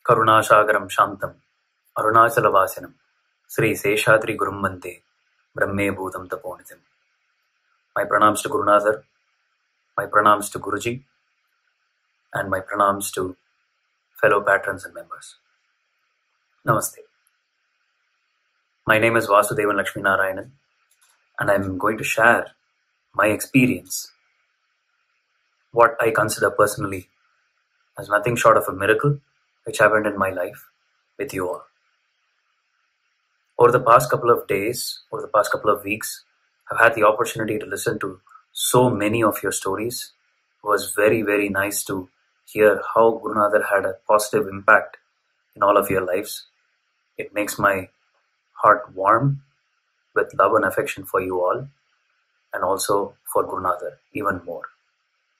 करुणासागरं शान्तं अरुणाचलवासिनं श्री Seshadri गुरुं वन्दे 𝗩𝗵𝗀𝗀𝗀𝗀 My pranams to Gurunatha, my pranams to Guruji, and my pranams to fellow patrons and members. Namaste. My name is Vasudevan Lakshmi Narayanan, and I'm going to share my experience, what I consider personally as nothing short of a miracle which happened in my life with you all. Over the past couple of days, over the past couple of weeks, I've had the opportunity to listen to so many of your stories. It was very, very nice to hear how Gurunatha had a positive impact in all of your lives. It makes my heart warm with love and affection for you all, and also for Gurunatha even more,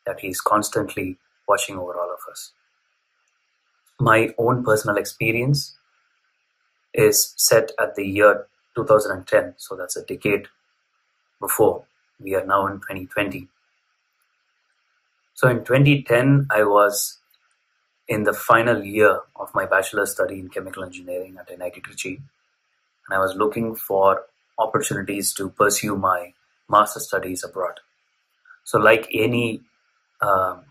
that he is constantly watching over all of us. My own personal experience is set at the year 2010, so that's a decade before. We are now in 2020. So in 2010, I was in the final year of my bachelor's study in chemical engineering at NIT Trichy, and I was looking for opportunities to pursue my master's studies abroad. So like any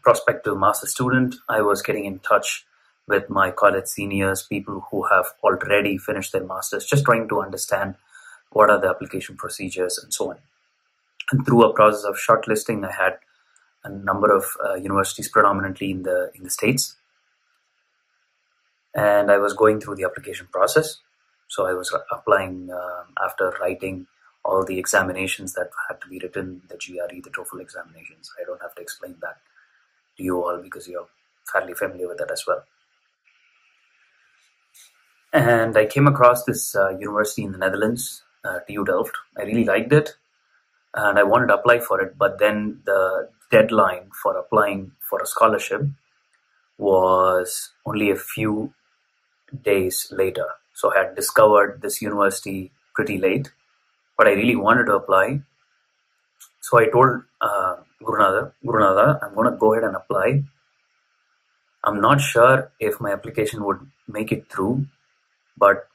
prospective master student, I was getting in touch with my college seniors, people who have already finished their masters, just trying to understand what are the application procedures and so on. And through a process of shortlisting, I had a number of universities, predominantly in the States, and I was going through the application process. So I was applying after writing all the examinations that had to be written, the GRE, the TOEFL examinations. I don't have to explain that to you all because you're fairly familiar with that as well. And I came across this university in the Netherlands, TU Delft. I really liked it, and I wanted to apply for it, but then the deadline for applying for a scholarship was only a few days later. So I had discovered this university pretty late, but I really wanted to apply. So I told Gurunatha, I'm going to go ahead and apply. I'm not sure if my application would make it through, but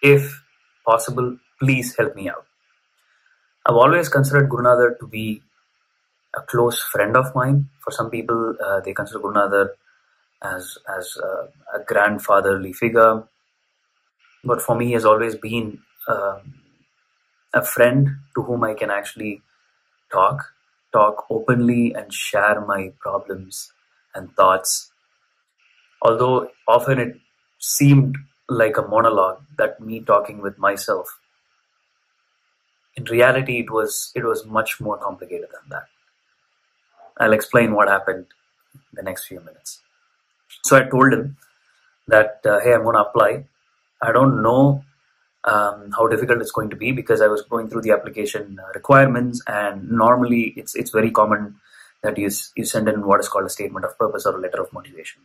if possible, please help me out. I've always considered Gurunatha to be a close friend of mine. For some people, they consider Gurunatha as a grandfatherly figure. But for me, he has always been a friend to whom I can actually talk openly and share my problems and thoughts. Although often it seemed like a monologue, that me talking with myself. In reality, it was much more complicated than that. I'll explain what happened in the next few minutes. So I told him that, hey, I'm going to apply. I don't know how difficult it's going to be because I was going through the application requirements, and normally it's very common that you send in what is called a statement of purpose or a letter of motivation.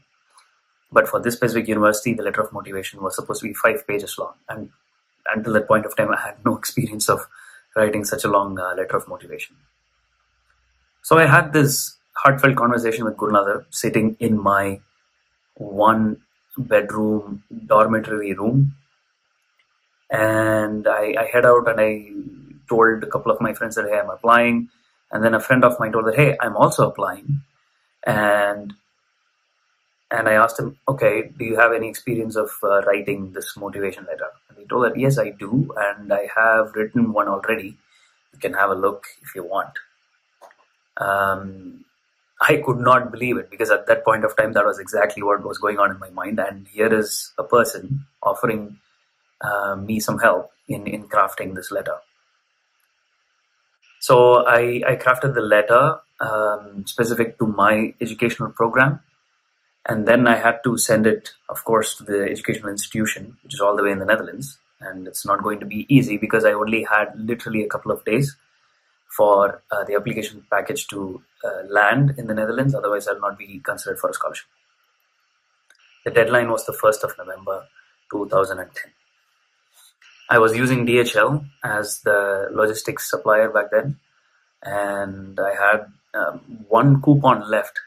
But for this specific university, the letter of motivation was supposed to be 5 pages long, and until that point of time, I had no experience of writing such a long letter of motivation. So I had this heartfelt conversation with Gurunatha sitting in my 1-bedroom dormitory room, and I head out and I told a couple of my friends that, hey, I'm applying, and then a friend of mine told that, hey, I'm also applying, and I asked him, okay, do you have any experience of writing this motivation letter? And he told that, yes, I do, and I have written one already. You can have a look if you want. I could not believe it because at that point of time, that was exactly what was going on in my mind. And here is a person offering me some help in crafting this letter. So I crafted the letter specific to my educational program. And then I had to send it, of course, to the educational institution, which is all the way in the Netherlands. And it's not going to be easy because I only had literally a couple of days for the application package to land in the Netherlands. Otherwise, I'll not be considered for a scholarship. The deadline was the 1st of November, 2010. I was using DHL as the logistics supplier back then. And I had one coupon left,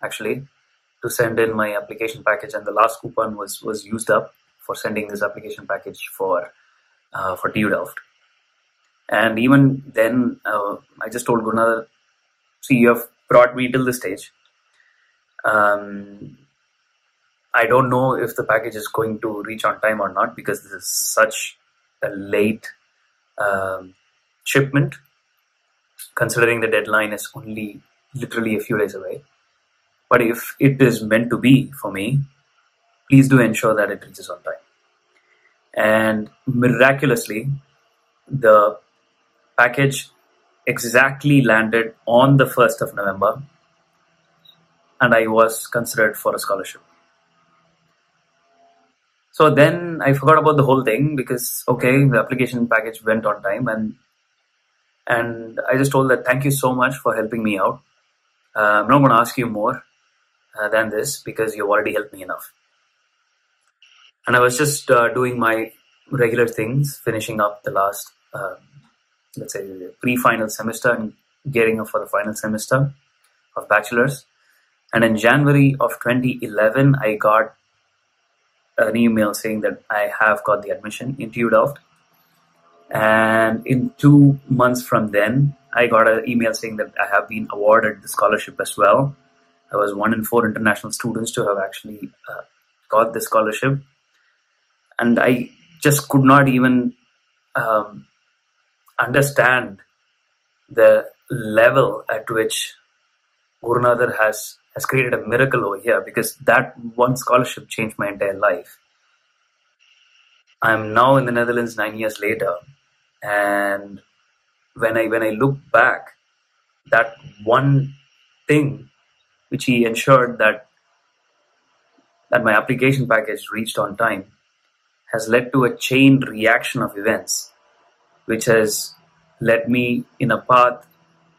actually. to send in my application package, and the last coupon was used up for sending this application package for 𝗪𝗏. And even then, I just told Gurunatha, see, you have brought me till this stage. I don't know if the package is going to reach on time or not, because this is such a late shipment, considering the deadline is only literally a few days away. But if it is meant to be for me, please do ensure that it reaches on time. And miraculously, the package exactly landed on the 1st of November, and I was considered for a scholarship. So then I forgot about the whole thing, because, okay, the application package went on time, and I just told that, thank you so much for helping me out. I'm not going to ask you more than this, because you've already helped me enough. And I was just doing my regular things, finishing up the last, let's say, pre-final semester and gearing up for the final semester of bachelor's. And in January of 2011, I got an email saying that I have got the admission into 𝗪𝗏. And in 2 months from then, I got an email saying that I have been awarded the scholarship as well. I was 1 in 4 international students to have actually got the scholarship. And I just could not even understand the level at which Gurunatha has created a miracle over here, because that one scholarship changed my entire life. I'm now in the Netherlands 9 years later, and when I look back, that one thing which he ensured that my application package reached on time has led to a chain reaction of events, which has led me in a path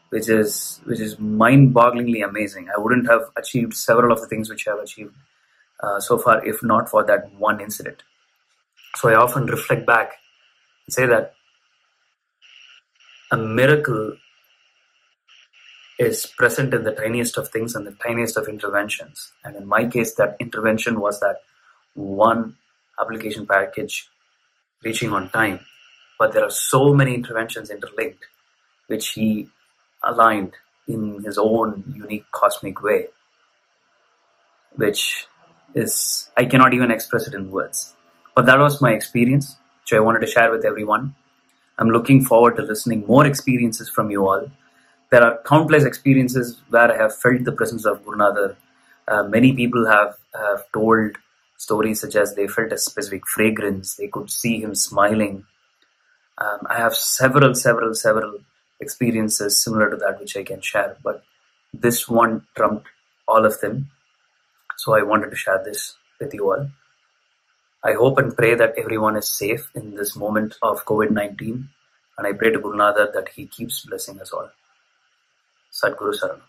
which is mind-bogglingly amazing. I wouldn't have achieved several of the things which I have achieved so far if not for that one incident. So I often reflect back and say that a miracle is present in the tiniest of things and the tiniest of interventions. And in my case, that intervention was that one application package reaching on time. But there are so many interventions interlinked, which he aligned in his own unique cosmic way, which is, I cannot even express it in words. But that was my experience, which I wanted to share with everyone. I'm looking forward to listening more experiences from you all. There are countless experiences where I have felt the presence of Gurunatha. Many people have told stories such as they felt a specific fragrance, they could see him smiling. I have several experiences similar to that which I can share, but this one trumped all of them. So I wanted to share this with you all. I hope and pray that everyone is safe in this moment of COVID-19, and I pray to Gurunatha that he keeps blessing us all. Sadguru Saranam.